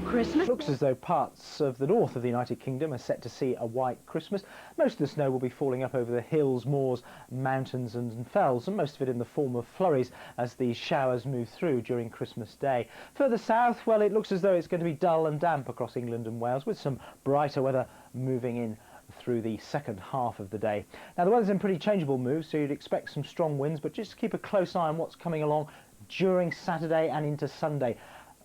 Christmas? It looks as though parts of the north of the United Kingdom are set to see a white Christmas. Most of the snow will be falling up over the hills, moors, mountains and fells, and most of it in the form of flurries as these showers move through during Christmas Day. Further south, well, it looks as though it's going to be dull and damp across England and Wales, with some brighter weather moving in through the second half of the day. Now, the weather's in pretty changeable mood, so you'd expect some strong winds, but just keep a close eye on what's coming along during Saturday and into Sunday.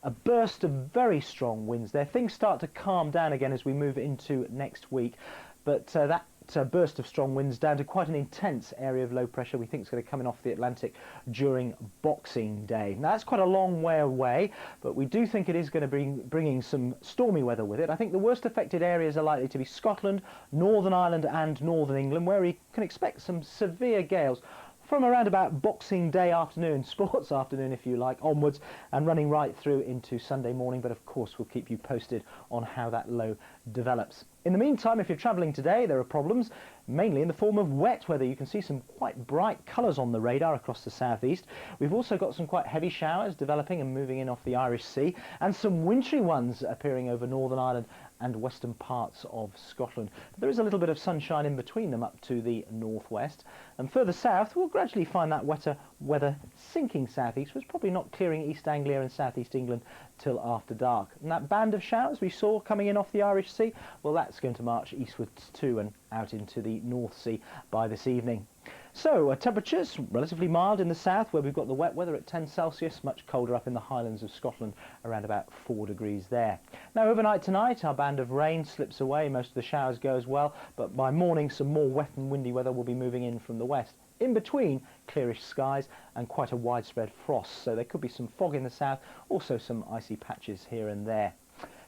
A burst of very strong winds there. Things start to calm down again as we move into next week, but that burst of strong winds down to quite an intense area of low pressure we think is going to come in off the Atlantic during Boxing Day. Now, that's quite a long way away, but we do think it is going to be bringing some stormy weather with it. I think the worst affected areas are likely to be Scotland, Northern Ireland and Northern England, where we can expect some severe gales from around about Boxing Day afternoon, sports afternoon if you like, onwards, and running right through into Sunday morning. But of course we'll keep you posted on how that low develops. In the meantime, if you're travelling today, there are problems, mainly in the form of wet weather. You can see some quite bright colours on the radar across the southeast. We've also got some quite heavy showers developing and moving in off the Irish Sea, and some wintry ones appearing over Northern Ireland and western parts of Scotland. But there is a little bit of sunshine in between them up to the northwest. And further south, we'll gradually find that wetter weather sinking southeast, but it's probably not clearing East Anglia and southeast England till after dark. And that band of showers we saw coming in off the Irish Sea, well, that's going to march eastwards too and out into the North Sea by this evening. So temperatures relatively mild in the south, where we've got the wet weather at 10 Celsius, much colder up in the Highlands of Scotland, around about 4 degrees there. Now, overnight tonight, our band of rain slips away. Most of the showers go as well, but by morning some more wet and windy weather will be moving in from the west. In between, clearish skies and quite a widespread frost, so there could be some fog in the south, also some icy patches here and there.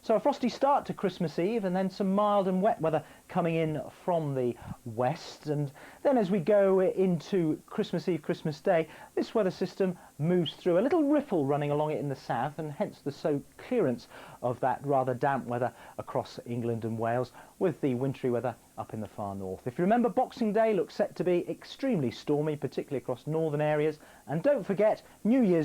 So a frosty start to Christmas Eve, and then some mild and wet weather coming in from the west. And then as we go into Christmas Eve, Christmas Day, this weather system moves through. A little riffle running along it in the south, and hence the clearance of that rather damp weather across England and Wales, with the wintry weather up in the far north. If you remember, Boxing Day looks set to be extremely stormy, particularly across northern areas. And don't forget, New Year's